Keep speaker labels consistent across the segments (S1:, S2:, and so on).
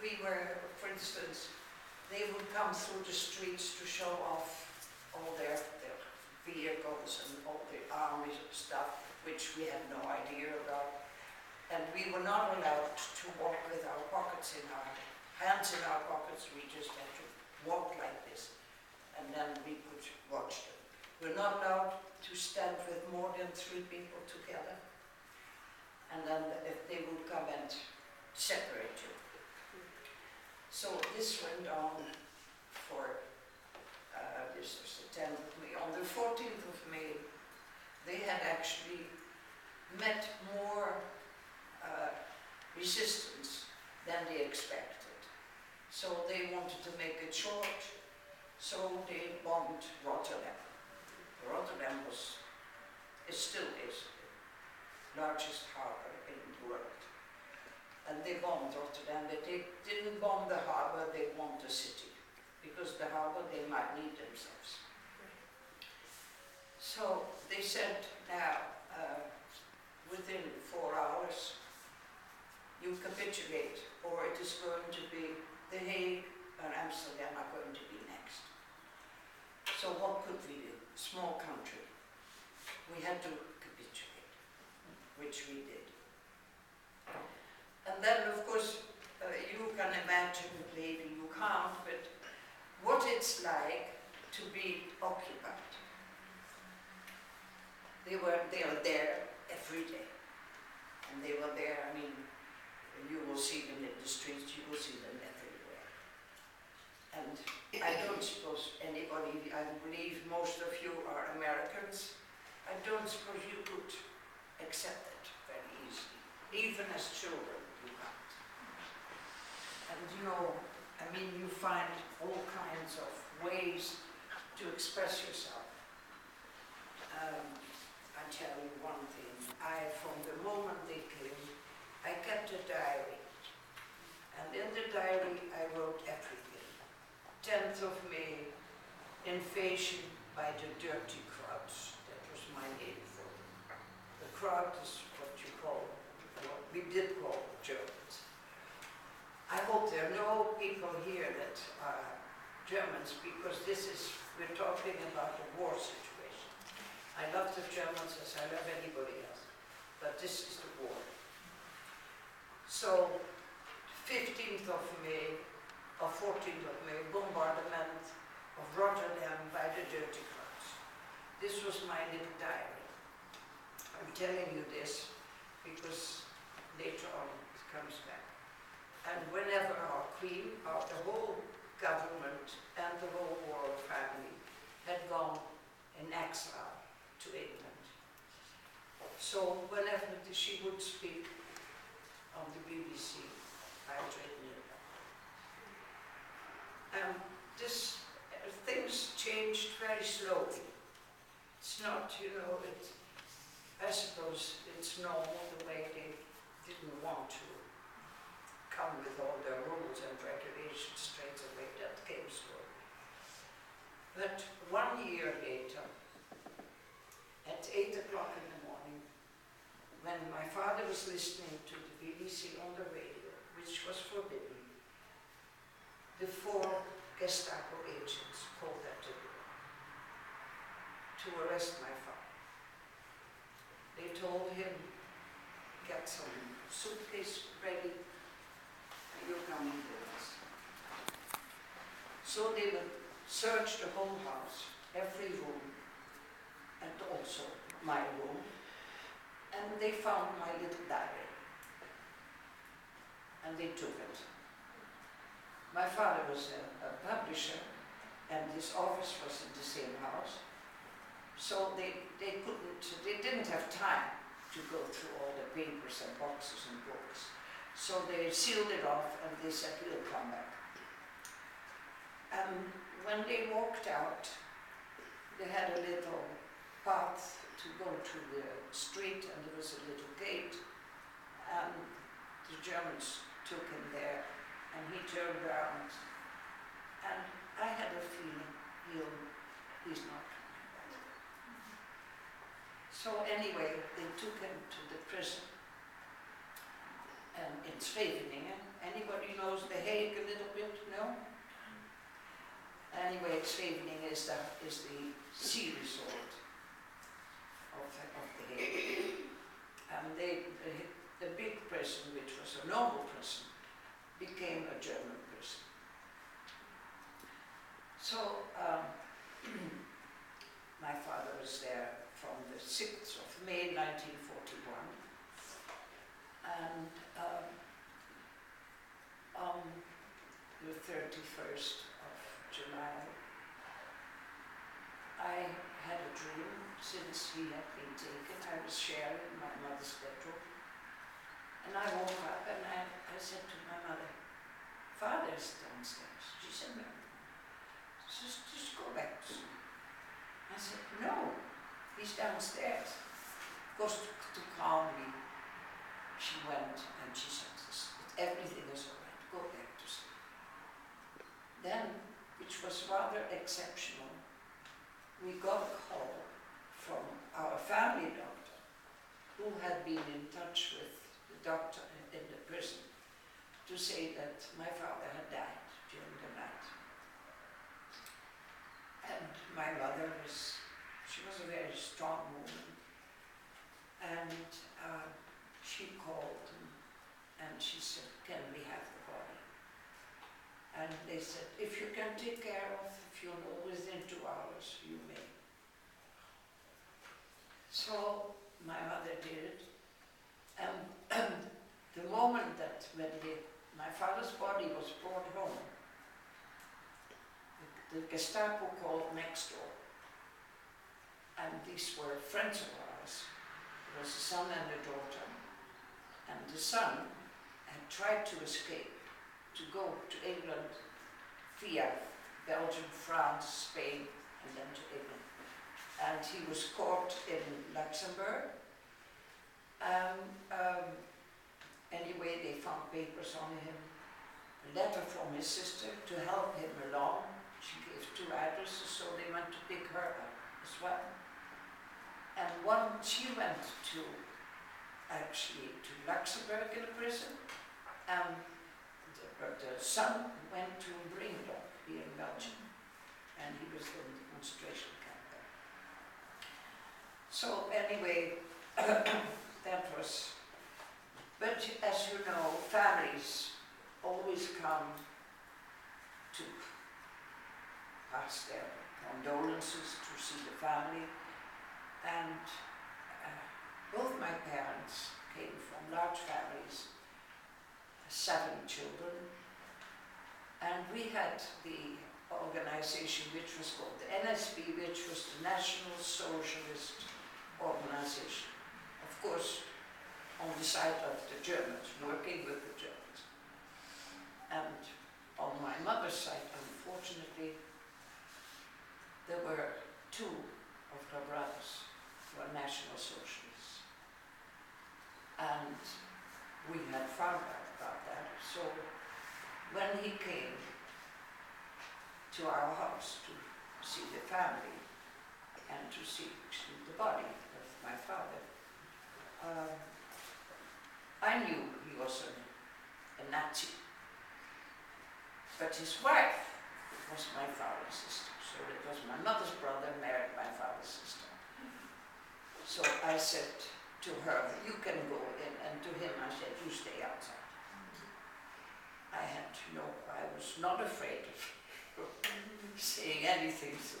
S1: we were, for instance, they would come through the streets to show off all their vehicles and all the army stuff, which we had no idea about. And we were not allowed to walk with our pockets in our hands in our pockets. We just had to walk like this, and then we could watch them. We're not allowed to stand with more than 3 people together. And then if they would come and separate you. So this went on for, this was the 10th of May. On the 14th of May, they had actually met more resistance than they expected. So they wanted to make it short, so they bombed Rotterdam. Rotterdam it still is the largest harbor in the world. And they bombed Rotterdam, but they didn't bomb the harbor, they bombed the city. Because the harbor they might need themselves. So they said, now, within 4 hours, you capitulate, or it is going to be The Hague and Amsterdam are going to be next. So what could we do? Small country. We had to capitulate, which we did. And then, of course, you can imagine, maybe you can't, but what it's like to be occupied. They were there every day. And they were there, I mean, you will see them in the streets, you will see them everywhere. And I don't suppose anybody, I believe most of you are Americans, I don't suppose you could accept it very easily. Even as children, you can't. And you know, I mean, you find all kinds of ways to express yourself. I tell you one thing, from the moment they came, I kept a diary. And in the diary, I wrote everything. 10th of May, invasion by the dirty crowds. That was my name for them. The crowd is what you call, what we did call Germans. I hope there are no people here that are Germans, because we're talking about a war situation. I love the Germans as I love anybody else, but this is the war. So, 15th of May, or 14th of May, bombardment of Rotterdam by the dirty crowds. This was my little diary. I'm telling you this because later on it comes back. And whenever our queen, the whole government and the whole royal family had gone in exile to England. So whenever she would speak on the BBC, I had written it down. Things changed very slowly. It's not, I suppose it's normal the way they didn't want to come with all their rules and regulations straight away. That came slowly. But 1 year later, at 8 o'clock in the morning, when my father was listening to the BBC on the radio, which was forbidden, the 4 Gestapo agents called at the door to arrest my father. They told him, get some suitcase ready, and you're coming with us. So they would search the whole house, every room, and also my room, and they found my little diary, and they took it. My father was a publisher, and his office was in the same house, so they didn't have time to go through all the papers and boxes and books. So they sealed it off, and they said, we'll come back. And when they walked out, they had a little path to go to the street, and there was a little gate, and the Germans took him there, and he turned around, and I had a feeling he's not coming back. So anyway, they took him to the prison, and in Scheveningen. Anybody knows The Hague? is the sea resort of the Hague. And the big prison, which was a normal prison, became a German prison. So my father was there from the 6th of May 1941, and on the 31st of July, I had a dream. Since he had been taken, I was sharing my mother's bedroom, and I woke up and I said to my mother, "Father's downstairs." She said, "No, just go back to sleep." I said, "No, he's downstairs." Of course, to calm me, she went and she said, "Everything is all right, go back to sleep." Then, which was rather exceptional, we got a call from our family doctor, who had been in touch with the doctor in the prison, to say that my father had died during the night. And my mother she was a very strong woman, and she called and she said, "Can we have the body?" And they said, "If you can take care of the funeral within 2 hours, you may." So my mother did it, and the moment that when my father's body was brought home, the Gestapo called next door, and these were friends of ours. There was a son and a daughter, and the son had tried to escape, to go to England via Belgium, France, Spain, and then to England. And he was caught in Luxembourg. Anyway, they found papers on him, a letter from his sister to help him along. She gave 2 addresses, so they went to pick her up as well. And she went to Luxembourg in a prison, and the son went to Bringdorp here in Belgium, and he was in the concentration camp there. So anyway, that was, but as you know, families always come to pass their condolences, to see the family, and both my parents came from large families, 7 children, and we had the organization which was called the NSB, which was the National Socialist Organization. Of course, on the side of the Germans, working with the Germans. And on my mother's side, unfortunately, there were 2 of her brothers who were National Socialists. And we had found out about that. So when he came to our house to see the family and to see the body of my father, I knew he was a Nazi. But his wife was my father's sister. So it was my mother's brother married my father's sister. So I said to her, "You can go in," and to him I said, "You stay outside." I was not afraid of saying anything. So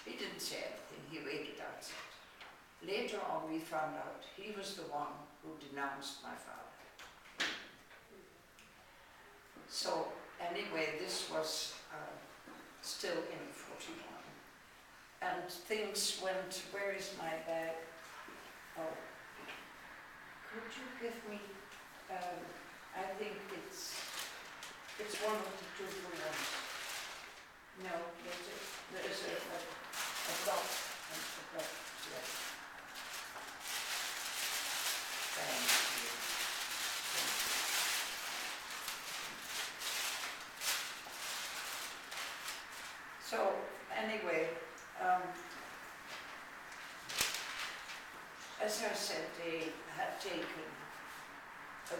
S1: he didn't say anything, he waited outside. Later on we found out he was the one who denounced my father. So anyway, this was still in 41. And things went, where is my bag? Oh, could you give me, I think it's one of the 2 for 1s. No, there is a block. Yes. Thank you. So anyway, as I said, they had taken,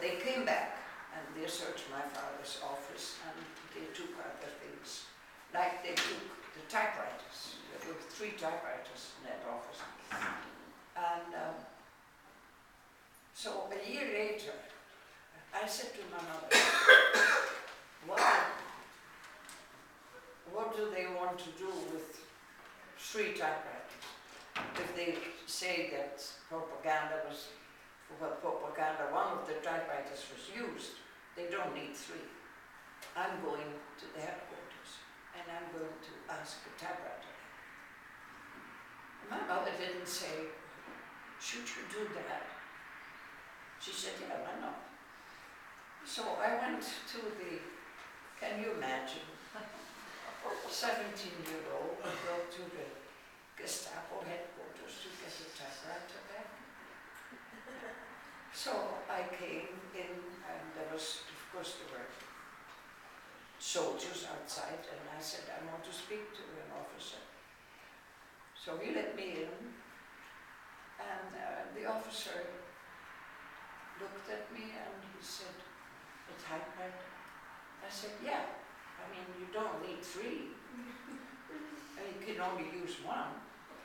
S1: they came back and they searched my father's office and they took other things like they took the typewriters. There were 3 typewriters in that office. And so a year later, I said to my mother, what do they want to do with 3 typewriters? If they say that propaganda was, for propaganda, one of the typewriters was used, they don't need 3. I'm going to the headquarters and I'm going to ask a typewriter. My mother didn't say, should you do that? She said, yeah, why not? So I went to the, can you imagine, 17-year-old go to the Gestapo headquarters to get a typewriter back. So I came in and there was, of course, there were soldiers outside, and I said, I want to speak to an officer. So he let me in, and the officer looked at me and he said, a typewriter? I said, yeah. I mean, you don't need 3. And you can only use 1,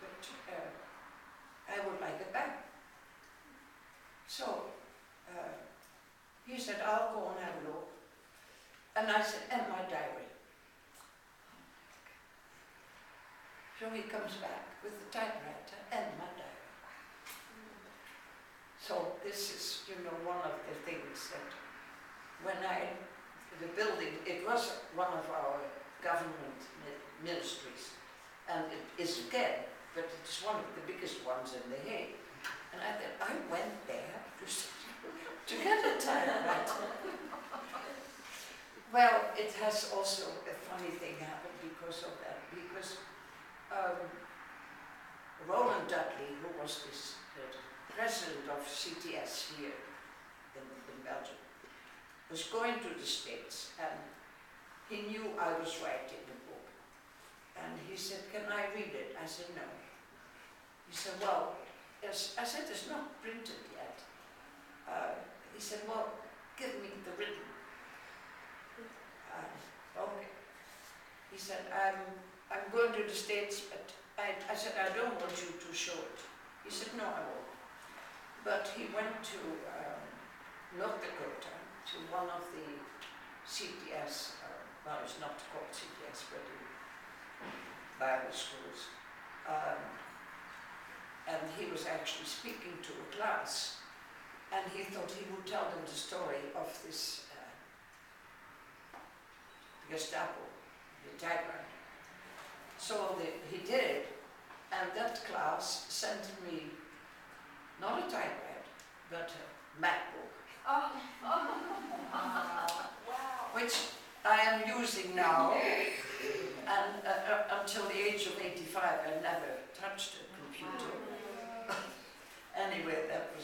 S1: but I would like it back. So he said, I'll go and have a look. And I said, and my diary. So he comes back with the typewriter and my diary. So this is, you know, one of the things that when the building, it was one of our government ministries, and it is again, but it's one of the biggest ones in The Hague. And I went there to get a typewriter. Well, it has also a funny thing happened because of that, because Roland Dudley, who was the president of CTS here in Belgium, was going to the States, and he knew I was writing a book. And he said, can I read it? I said, no. He said, well, yes. I said, it's not printed yet. He said, well, give me the written. Okay. He said, I'm going to the States, but I said, I don't want you to show it. He said, no, I won't. But he went to North Dakota, to one of the CTS, well, it's not called CTS, but the Bible schools. And he was actually speaking to a class, and he thought he would tell them the story of this Gestapo, the typewriter. So he did it, and that class sent me not a typewriter, but a MacBook.
S2: Oh. Wow.
S1: Which I am using now, and until the age of 85 I never touched a computer. Anyway, that was